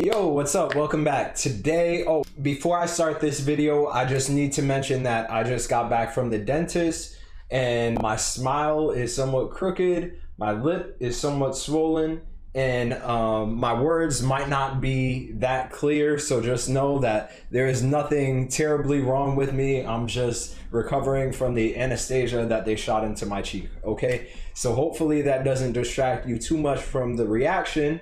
Yo, what's up? Welcome back. Today, before I start this video, I just need to mention that I just got back from the dentist and my smile is somewhat crooked, my lip is somewhat swollen, and my words might not be that clear, so just know that there is nothing terribly wrong with me. I'm just recovering from the anesthesia that they shot into my cheek, okay? So hopefully that doesn't distract you too much from the reaction.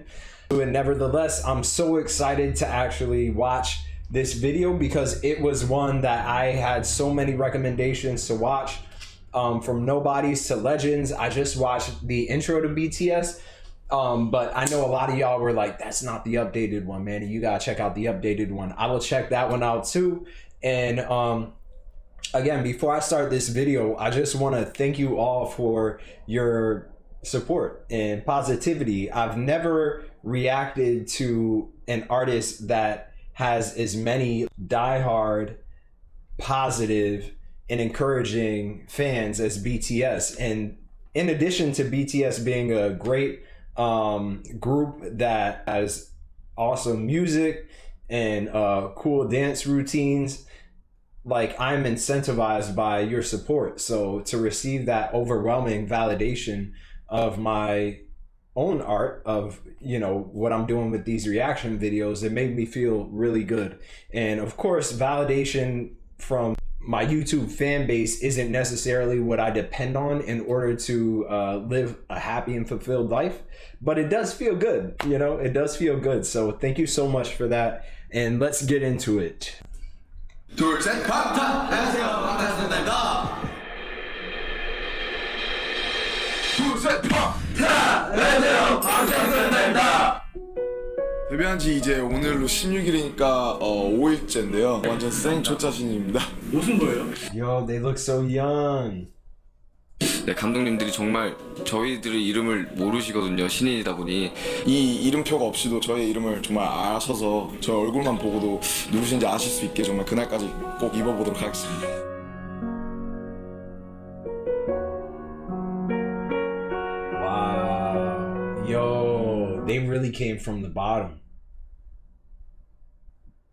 And nevertheless, I'm so excited to actually watch this video because it was one that I had so many recommendations to watch, from Nobodies to Legends. I just watched the intro to BTS, but I know a lot of y'all were like, that's not the updated one, Manny. You gotta check out the updated one. I will check that one out too. And again, before I start this video, I just want to thank you all for your support and positivity. I've never reacted to an artist that has as many diehard, positive, and encouraging fans as BTS. And in addition to BTS being a great group that has awesome music and cool dance routines, like, I'm incentivized by your support. So to receive that overwhelming validation of my own art, of, you know, what I'm doing with these reaction videos, it made me feel really good. And of course, validation from my YouTube fan base isn't necessarily what I depend on in order to live a happy and fulfilled life, but it does feel good, you know, it does feel good. So thank you so much for that, and let's get into it. 둘, 셋, 컷! 안녕하세요, 반갑습니다. 둘, 셋, 컷! 안녕하세요, 반갑습니다. 데뷔한 지 이제 오늘로 16일이니까 5일째인데요. 완전 생초짜신입니다. 무슨 거예요? Yo, they look so young. 네, 감독님들이 정말 저희들의 이름을 모르시거든요. 신인이다 보니. 이 이름표가 없이도 저의 이름을 정말 아셔서 저 얼굴만 보고도 누구신지 아실 수 있게 정말 그날까지 꼭 입어보도록 하겠습니다. Wow. Yo, they really came from the bottom.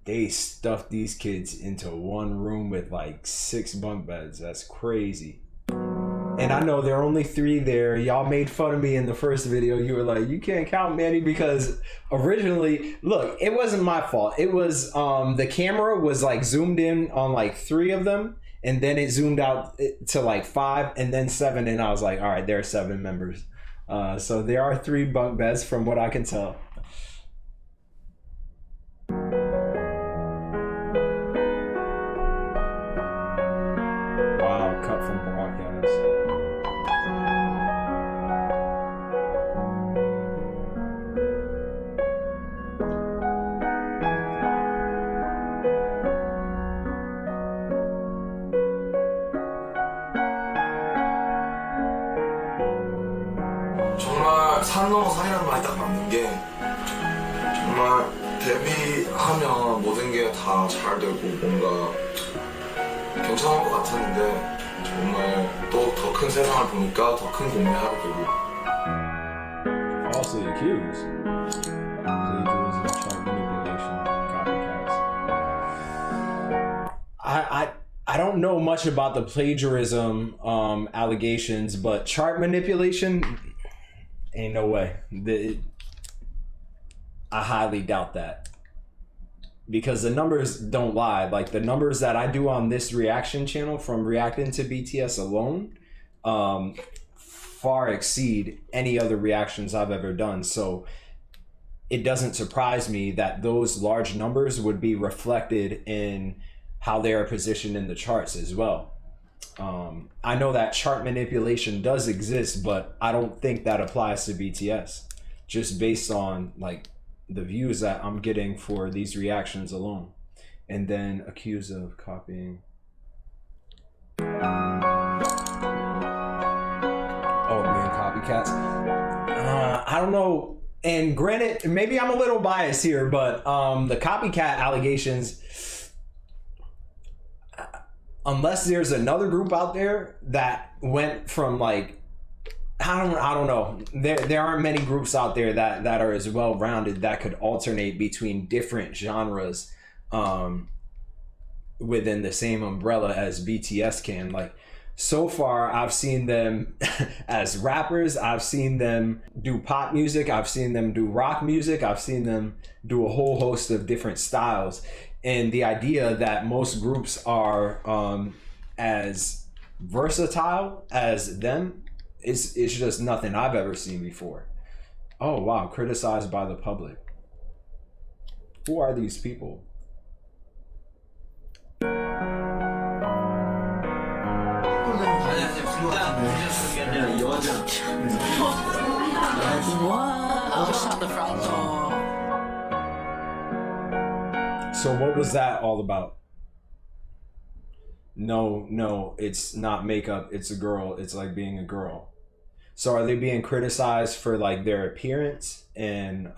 They stuffed these kids into one room with like 6 bunk beds. That's crazy. And I know there are only 3 there. Y'all made fun of me in the first video. You were like, you can't count, Manny, because originally, look, it wasn't my fault. It was, the camera was like zoomed in on like 3 of them, and then it zoomed out to like 5 and then 7. And I was like, all right, there are 7 members. So there are 3 bunk beds from what I can tell. Wow, cut from broadcast. 정말 산 넘어 산이라는 말이 딱 맞는 게, 정말 데뷔하면 모든 게 다 잘 되고 뭔가 괜찮을 것 같았는데, 정말 또 더 큰 세상을 보니까 더 큰 고민하게 되고. Falsely accused. Plagiarism, chart manipulation, copycats. I don't know much about the plagiarism allegations, but chart manipulation, ain't no way. I highly doubt that, because the numbers don't lie. Like, the numbers that I do on this reaction channel from reacting to BTS alone far exceed any other reactions I've ever done. So it doesn't surprise me that those large numbers would be reflected in how they are positioned in the charts as well. I know that chart manipulation does exist, but I don't think that applies to BTS, just based on like the views that I'm getting for these reactions alone. And then accused of copying. Oh, being copycats. I don't know. And granted, maybe I'm a little biased here, but the copycat allegations, unless there's another group out there that went from like I don't know. There aren't many groups out there that are as well rounded that could alternate between different genres within the same umbrella as BTS can. Like, so far I've seen them as rappers, I've seen them do pop music, I've seen them do rock music, I've seen them do a whole host of different styles. And the idea that most groups are as versatile as them is just nothing I've ever seen before. Oh wow, criticized by the public. Who are these people? So what was that all about? No, it's not makeup, it's a girl, it's like being a girl. So are they being criticized for like their appearance and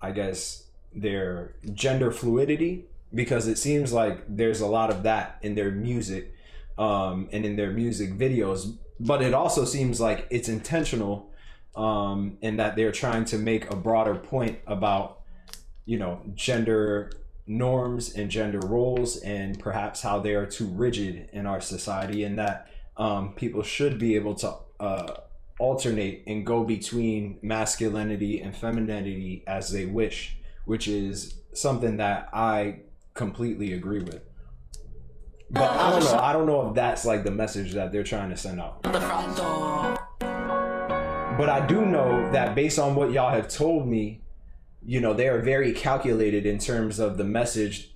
I guess their gender fluidity? Because it seems like there's a lot of that in their music and in their music videos, but it also seems like it's intentional in that they're trying to make a broader point about, you know, gender norms and gender roles and perhaps how they are too rigid in our society, and that people should be able to alternate and go between masculinity and femininity as they wish, which is something that I completely agree with. But I don't know if that's like the message that they're trying to send out. But I do know that based on what y'all have told me, you know, they are very calculated in terms of the messages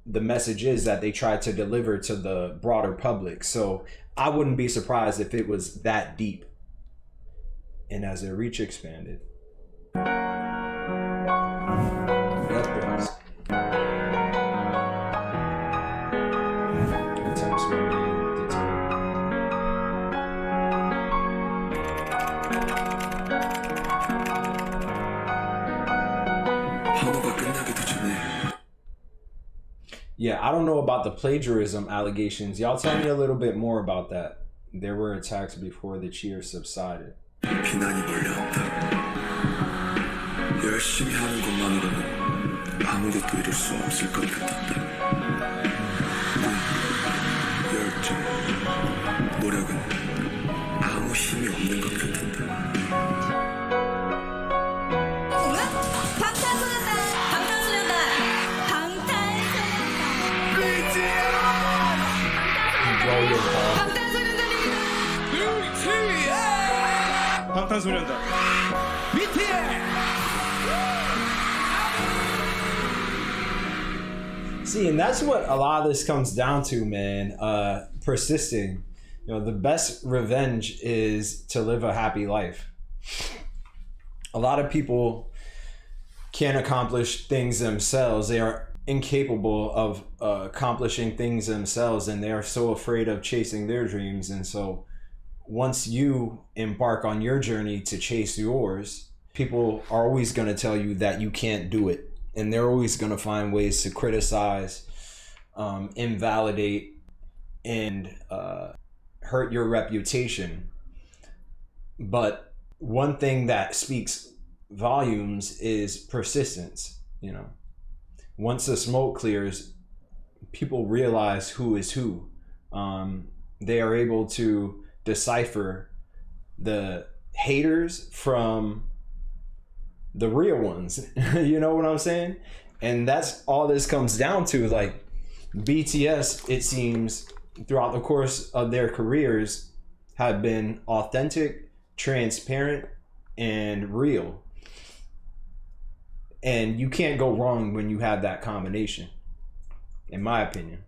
that they try to deliver to the broader public. So I wouldn't be surprised if it was that deep. And as their reach expanded, weapons. Attempts were being deterred. Yeah, I don't know about the plagiarism allegations. Y'all tell me a little bit more about that. There were attacks before the cheers subsided. 비난이 몰려온다. 열심히 하는 것만으로는 아무것도 이룰 수 없을 것 같았다. 열정, 노력은 아무 힘이 없는 것 같았다. 방탄소년단 See, and that's what a lot of this comes down to, man. Persisting. You know, the best revenge is to live a happy life. A lot of people can't accomplish things themselves. They are incapable of accomplishing things themselves, and they are so afraid of chasing their dreams. And so once you embark on your journey to chase yours, people are always going to tell you that you can't do it. And they're always going to find ways to criticize, invalidate, and hurt your reputation. But one thing that speaks volumes is persistence. You know, once the smoke clears, people realize who is who. They are able to decipher the haters from the real ones. You know what I'm saying? And that's all this comes down to. Like, BTS, it seems, throughout the course of their careers, have been authentic, transparent, and real. And you can't go wrong when you have that combination, in my opinion.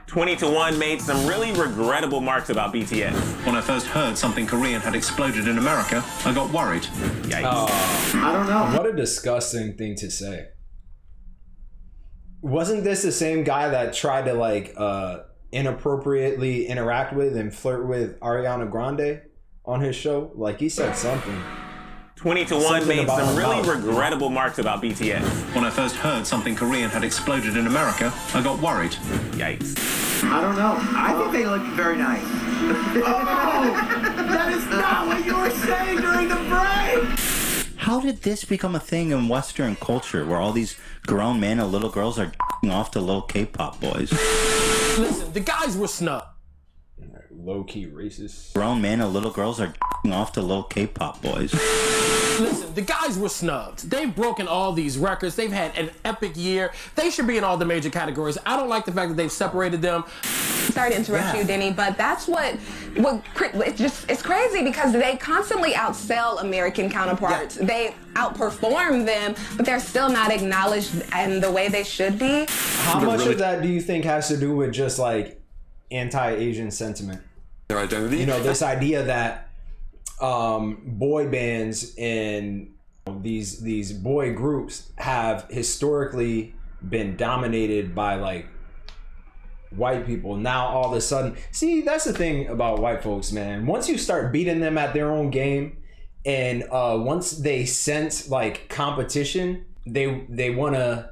20-1 made some really regrettable marks about BTS. When I first heard something Korean had exploded in America, I got worried. Yikes. I don't know. What a disgusting thing to say. Wasn't this the same guy that tried to like inappropriately interact with and flirt with Ariana Grande on his show? Like, he said something. 20-1 made some really regrettable marks about BTS. When I first heard something Korean had exploded in America, I got worried. Yikes. I don't know. I think they look very nice. That is not what you were saying during the break! How did this become a thing in Western culture where all these grown men and little girls are off to little K-pop boys? Listen, the guys were snubbed. Low-key racist. Grown men and little girls are off to little K-pop boys. Listen, the guys were snubbed. They've broken all these records. They've had an epic year. They should be in all the major categories. I don't like the fact that they've separated them. Sorry to interrupt you, Denny, but that's it's crazy because they constantly outsell American counterparts. Yeah. They outperform them, but they're still not acknowledged in the way they should be. How much of that do you think has to do with just like anti-Asian sentiment? Their identity? You know, this idea that boy bands and these boy groups have historically been dominated by like white people. Now all of a sudden, see, that's the thing about white folks, man. Once you start beating them at their own game, and once they sense like competition, they want to,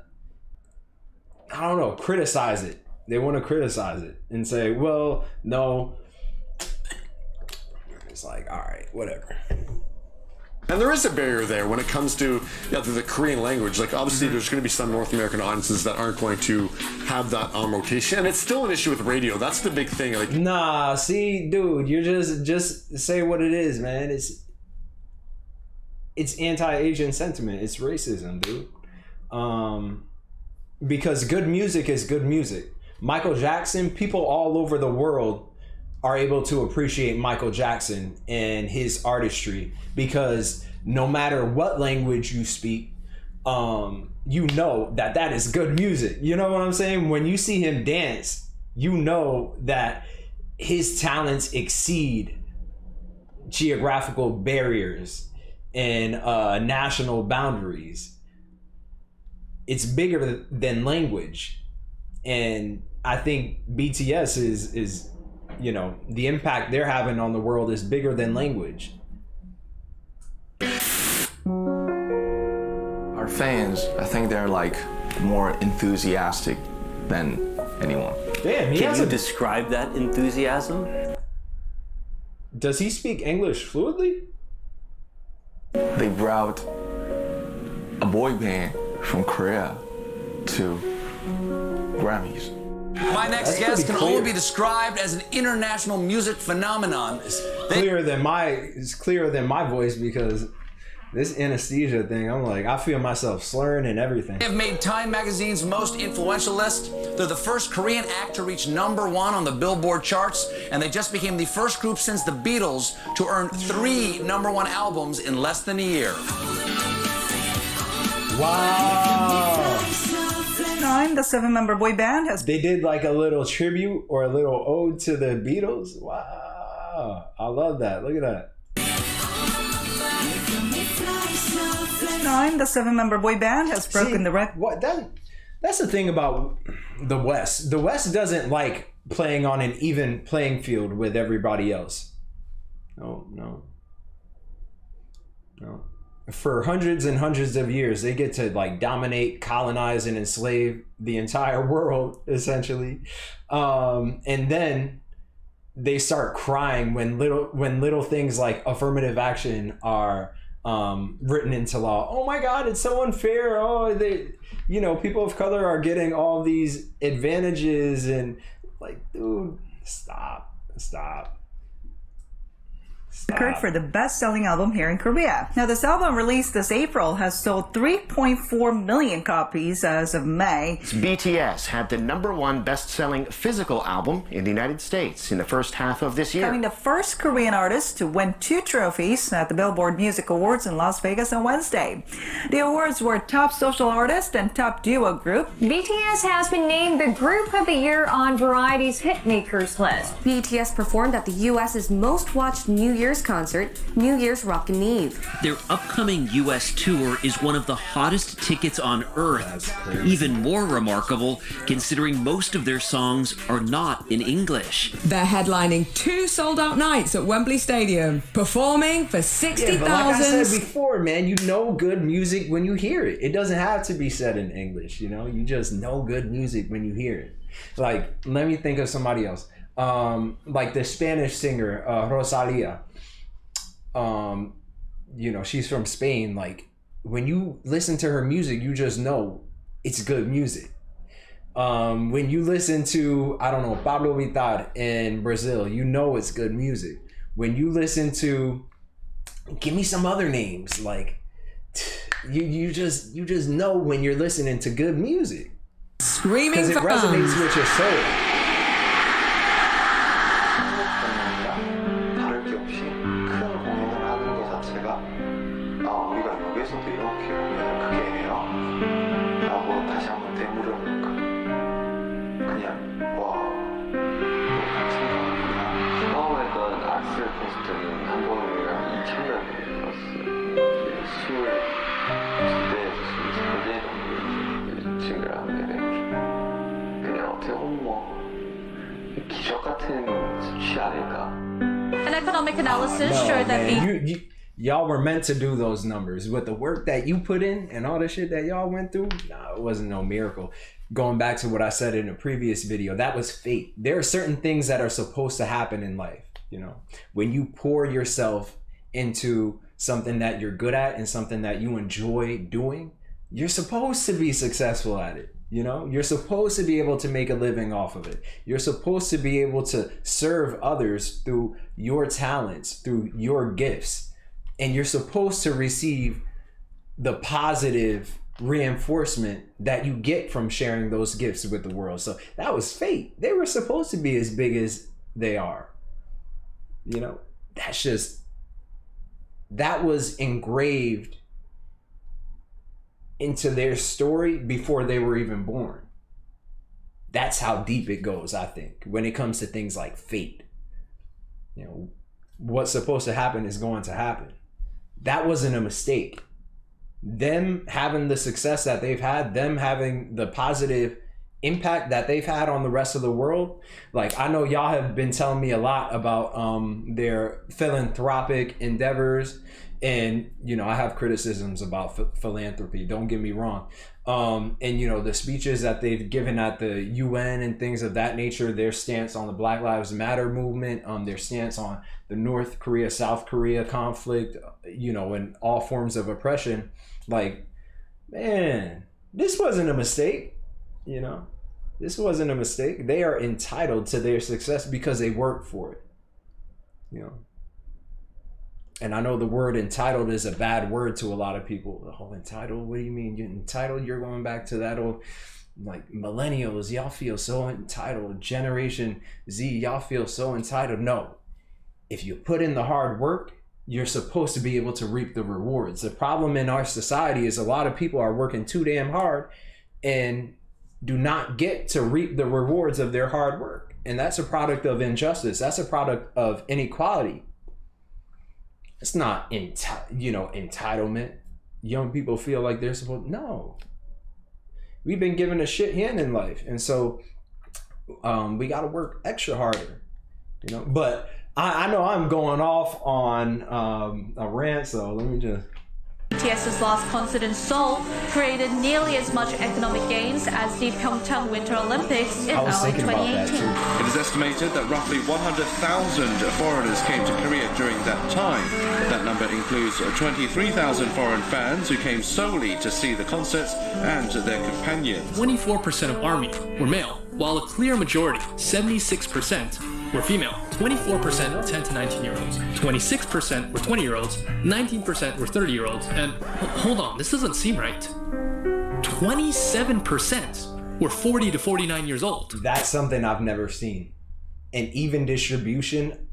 I don't know, criticize it. They want to criticize it and say, well, no. It's like, all right, whatever. And there is a barrier there when it comes to the Korean language. Like, obviously, there's going to be some North American audiences that aren't going to have that on rotation. And it's still an issue with radio. That's the big thing. Like, nah, see, dude, you're just say what it is, man. It's anti-Asian sentiment. It's racism, dude. Because good music is good music. Michael Jackson, people all over the world are able to appreciate Michael Jackson and his artistry because no matter what language you speak, you know that is good music. You know what I'm saying? When you see him dance, you know that his talents exceed geographical barriers and national boundaries. It's bigger than language. And I think BTS is you know, the impact they're having on the world is bigger than language. Our fans, I think they're like more enthusiastic than anyone. Damn, Can you describe that enthusiasm? Does he speak English fluently? They brought a boy band from Korea to Grammys. My next guest can only be described as an international music phenomenon. It's clearer than my voice because this anesthesia thing, I'm like, I feel myself slurring and everything. They have made Time Magazine's most influential list. They're the first Korean act to reach #1 on the Billboard charts, and they just became the first group since the Beatles to earn 3 #1 albums in less than a year. Wow. The 7-member boy band has... They did like a little tribute or a little ode to the Beatles. Wow. I love that. Look at that. The 7-member boy band has broken the record. That's the thing about the West. The West doesn't like playing on an even playing field with everybody else. No. For hundreds and hundreds of years, they get to like dominate, colonize, and enslave the entire world, essentially. And then they start crying when little things like affirmative action are written into law. Oh my God, it's so unfair. Oh, people of color are getting all these advantages, and like, dude, stop. Record for the best-selling album here in Korea. Now, this album released this April has sold 3.4 million copies as of May. BTS had the #1 best-selling physical album in the United States in the first half of this year. Becoming the first Korean artist to win 2 trophies at the Billboard Music Awards in Las Vegas on Wednesday. The awards were Top Social Artist and Top Duo Group. BTS has been named the Group of the Year on Variety's Hitmakers list. BTS performed at the U.S.'s most watched New Year's concert, New Year's Rockin' Eve. Their upcoming U.S. tour is one of the hottest tickets on earth. Even more remarkable, considering most of their songs are not in English. They're headlining 2 sold-out nights at Wembley Stadium, performing for 60,000. Like I said before, man, you know good music when you hear it. It doesn't have to be said in English, you know? You just know good music when you hear it. Like, let me think of somebody else. like the Spanish singer Rosalia. You know, she's from Spain. Like when you listen to her music, you just know it's good music. When you listen to, I don't know, Pablo Vittar in Brazil, you know it's good music. When you listen to, give me some other names, like you just know when you're listening to good music. Screaming because it resonates with your soul. 다를 게 없이 큰 공연을 하는 것 자체가 우리가 여기서도 이렇게 공연을 크게 해요? 라고 다시 한번 되물으니까 그냥 와 처음 했던 악셀 콘서트는 한 번이랑 2000년에 들었어요. 22대에서 23대 정도 징그를 하게 되고 그냥 어떻게 보면 뭐 기적 같은 수치 아닐까. An economic analysis showed that y'all were meant to do those numbers with the work that you put in and all the shit that y'all went through. Nah, it wasn't no miracle. Going back to what I said in a previous video, that was fate. There are certain things that are supposed to happen in life. You know, when you pour yourself into something that you're good at and something that you enjoy doing, you're supposed to be successful at it. You know, you're supposed to be able to make a living off of it. You're supposed to be able to serve others through your talents, through your gifts. And you're supposed to receive the positive reinforcement that you get from sharing those gifts with the world. So that was fate. They were supposed to be as big as they are. You know, that was engraved into their story before they were even born. That's how deep it goes, I think, when it comes to things like fate. You know, what's supposed to happen is going to happen. That wasn't a mistake. Them having the success that they've had, them having the positive impact that they've had on the rest of the world. Like, I know y'all have been telling me a lot about their philanthropic endeavors. And, you know, I have criticisms about philanthropy, don't get me wrong. And, you know, the speeches that they've given at the UN and things of that nature, their stance on the Black Lives Matter movement, their stance on the North Korea, South Korea conflict, you know, and all forms of oppression. Like, man, this wasn't a mistake, you know, this wasn't a mistake. They are entitled to their success because they worked for it, you know. And I know the word entitled is a bad word to a lot of people. Oh, entitled? What do you mean? You're entitled? You're going back to that old, like, millennials, y'all feel so entitled. Generation Z, y'all feel so entitled. No. If you put in the hard work, you're supposed to be able to reap the rewards. The problem in our society is a lot of people are working too damn hard and do not get to reap the rewards of their hard work. And that's a product of injustice. That's a product of inequality. It's not, entitlement. Young people feel like they're supposed, no. We've been given a shit hand in life. And so we got to work extra harder, you know. But I know I'm going off on a rant, so let me just. BTS's last concert in Seoul created nearly as much economic gains as the Pyeongchang Winter Olympics in early 2018. It is estimated that roughly 100,000 foreigners came to Korea during that time. That number includes 23,000 foreign fans who came solely to see the concerts and their companions. 24% of ARMY were male, while a clear majority, 76%, were female. 24% 10 to 19-year-olds, 26% were 20-year-olds, 19% were 30-year-olds, and hold on, this doesn't seem right. 27% were 40 to 49 years old. That's something I've never seen. An even distribution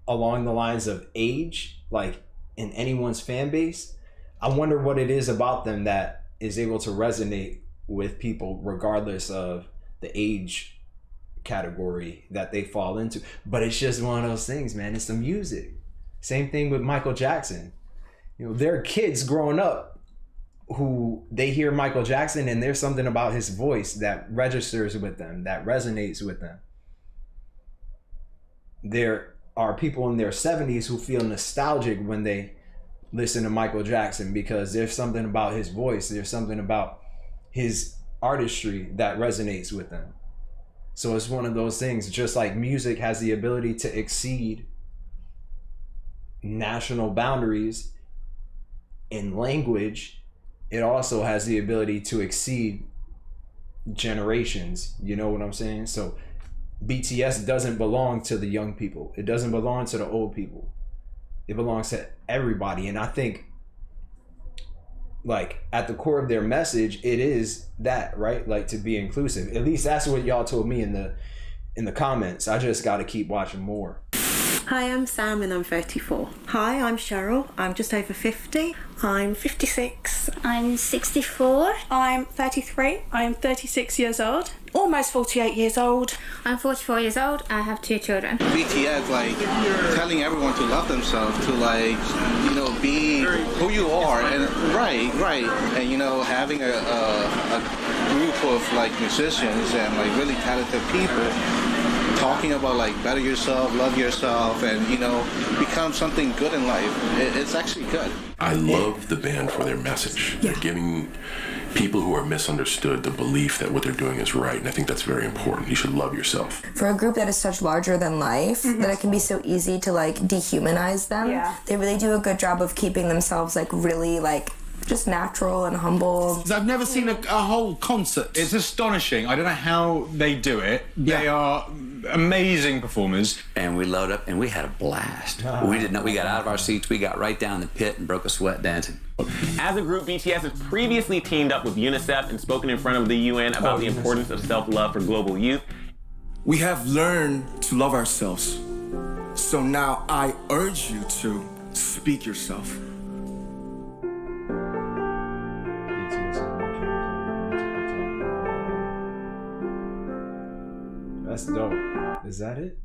along the lines of age, like in anyone's fan base. I wonder what it is about them that is able to resonate with people regardless of the age category that they fall into. But it's just one of those things, man. It's the music. Same thing with Michael Jackson. You know, there are kids growing up who they hear Michael Jackson and there's something about his voice that registers with them, that resonates with them. There are people in their 70s who feel nostalgic when they listen to Michael Jackson because there's something about his voice, there's something about his artistry that resonates with them. So it's one of those things, just like music has the ability to exceed national boundaries in language, it also has the ability to exceed generations. You know what I'm saying? So BTS doesn't belong to the young people. It doesn't belong to the old people. It belongs to everybody. And I think, like, at the core of their message, it is that, right? Like, to be inclusive. At least that's what y'all told me in the comments. I just got to keep watching more. Hi, I'm Sam and I'm 34. Hi, I'm Cheryl. I'm just over 50. I'm 56. I'm 64. I'm 33. I'm 36 years old. Almost 48 years old. I'm 44 years old. I have 2 children. BTS, like, telling everyone to love themselves, to, like, you know, be who you are, and right, and, you know, having a group of, like, musicians and, like, really talented people talking about, like, better yourself, love yourself, and, you know, become something good in life. It's actually good. I love the band for their message. They're giving people who are misunderstood the belief that what they're doing is right, and I think that's very important. You should love yourself. For a group that is such larger than life, that it can be so easy to, like, dehumanize them, they really do a good job of keeping themselves, like, really, like, just natural and humble. I've never seen a whole concert. It's astonishing. I don't know how they do it. They are amazing performers. And we load up and we had a blast. We did not. We got out of our seats. We got right down the pit and broke a sweat dancing. As a group, BTS has previously teamed up with UNICEF and spoken in front of the UN about the importance of self-love for global youth. We have learned to love ourselves. So now I urge you to speak yourself. That's dope. Is that it?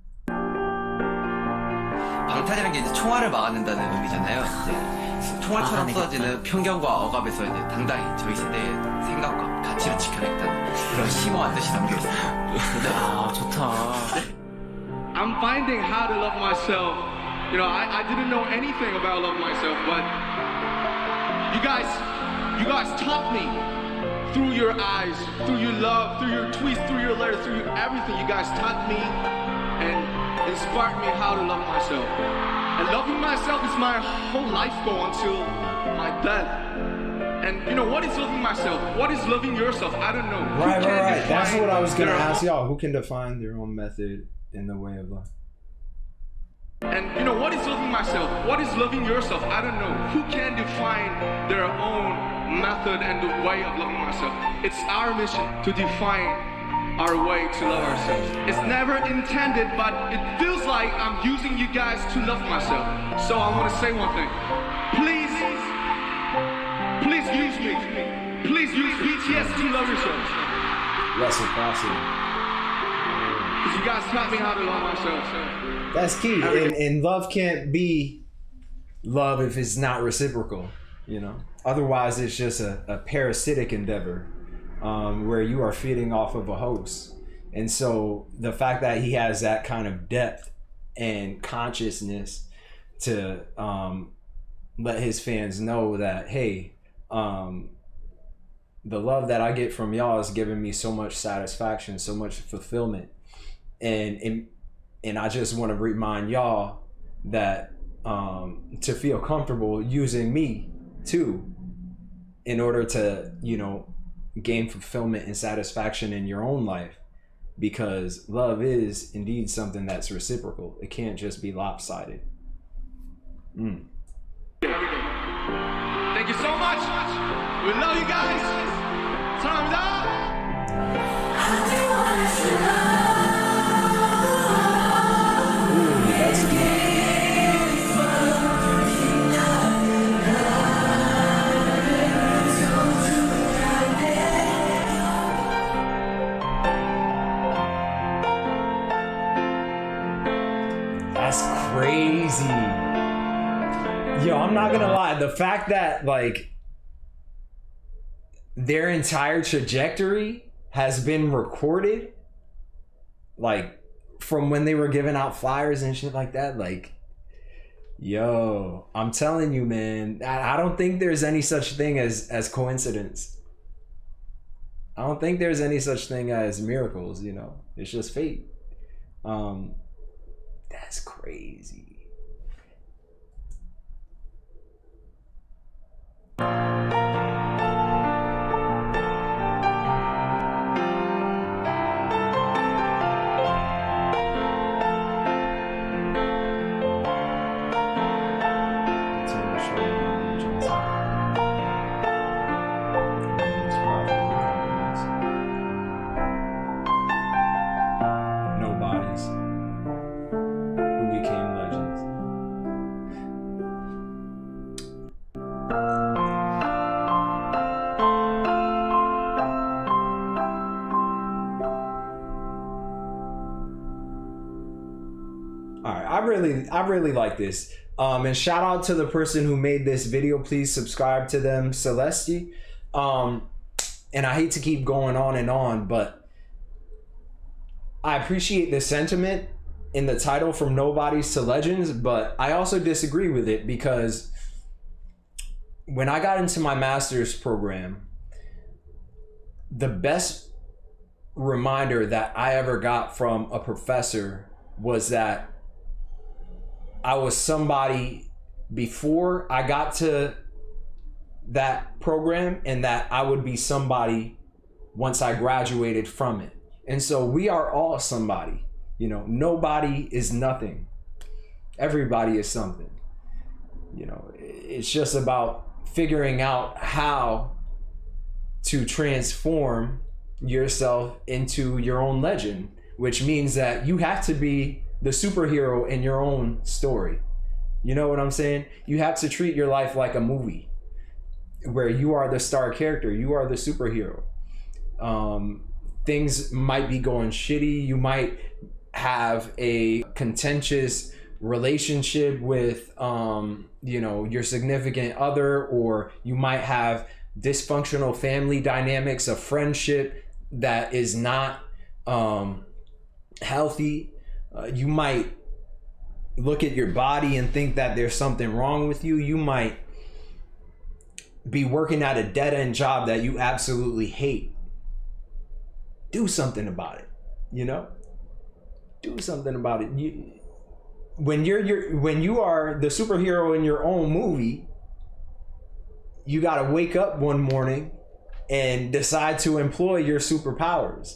방탄이라는 게 이제 총알을 막아낸다는 의미잖아요. 이제 총알처럼 쏟아지는 편견과 억압에서 이제 당당히 저희 세대의 생각과 가치를 지켜냈다는 그런 심오한 뜻이 담겨 있어요. 아, 좋다. I'm finding how to love myself. You know, I didn't know anything about love myself, but you guys taught me. Through your eyes, through your love, through your tweets, through your letters, through everything, you guys taught me and inspired me how to love myself. And loving myself is my whole life goal until my death. And you know, what is loving myself? What is loving yourself? I don't know. Right. That's what I was gonna ask y'all. Who can define their own method in the way of life? And you know, what is loving myself? What is loving yourself? I don't know. Who can define their own method and the way of loving myself? It's our mission to define our way to love ourselves. It's never intended, but it feels like I'm using you guys to love myself. So I want to say one thing. Please use me. Please use BTS to love yourselves. Reciprocity. Because you guys taught me how to love myself. That's key. And love can't be love if it's not reciprocal, you know? Otherwise, it's just a parasitic endeavor where you are feeding off of a host. And so the fact that he has that kind of depth and consciousness to let his fans know that, hey, the love that I get from y'all is giving me so much satisfaction, so much fulfillment. And I just want to remind y'all that to feel comfortable using me too, in order to, you know, gain fulfillment and satisfaction in your own life, because love is indeed something that's reciprocal. It can't just be lopsided. Thank you so much. We love you guys. Time's up. That's good. That's crazy. Yo, I'm not gonna lie. The fact that, like, their entire trajectory has been recorded, like, from when they were giving out flyers and shit like that, like, yo, I'm telling you, man, I don't think there's any such thing as coincidence. I don't think there's any such thing as miracles, you know. It's just fate. That's crazy. Nobodies who became legends. All right, I really like this. And shout out to the person who made this video. Please subscribe to them, Celeste. And I hate to keep going on and on, but I appreciate the sentiment in the title, From Nobodies to Legends, but I also disagree with it, because when I got into my master's program, the best reminder that I ever got from a professor was that I was somebody before I got to that program, and that I would be somebody once I graduated from it. And so we are all somebody, you know. Nobody is nothing. Everybody is something. You know, it's just about figuring out how to transform yourself into your own legend, which means that you have to be the superhero in your own story. You know what I'm saying? You have to treat your life like a movie where you are the star character, you are the superhero. Things might be going shitty. You might have a contentious relationship with, you know, your significant other, or you might have dysfunctional family dynamics, a friendship that is not healthy. You might look at your body and think that there's something wrong with you. You might be working at a dead-end job that you absolutely hate. Do something about it, you know? Do something about it. When you are the superhero in your own movie, you got to wake up one morning and decide to employ your superpowers.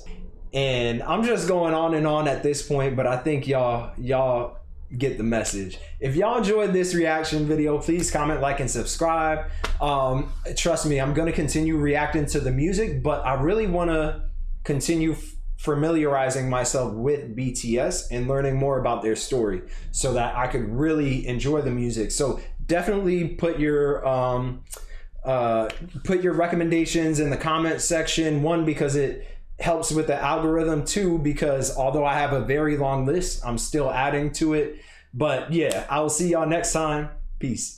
And I'm just going on and on at this point, but I think y'all get the message. If y'all enjoyed this reaction video, please comment, like, and subscribe. Trust me, I'm going to continue reacting to the music, but I really want to continue familiarizing myself with BTS and learning more about their story so that I could really enjoy the music. So definitely put your recommendations in the comment section. One, because it helps with the algorithm. Two, because although I have a very long list, I'm still adding to it. But yeah, I will see y'all next time. Peace.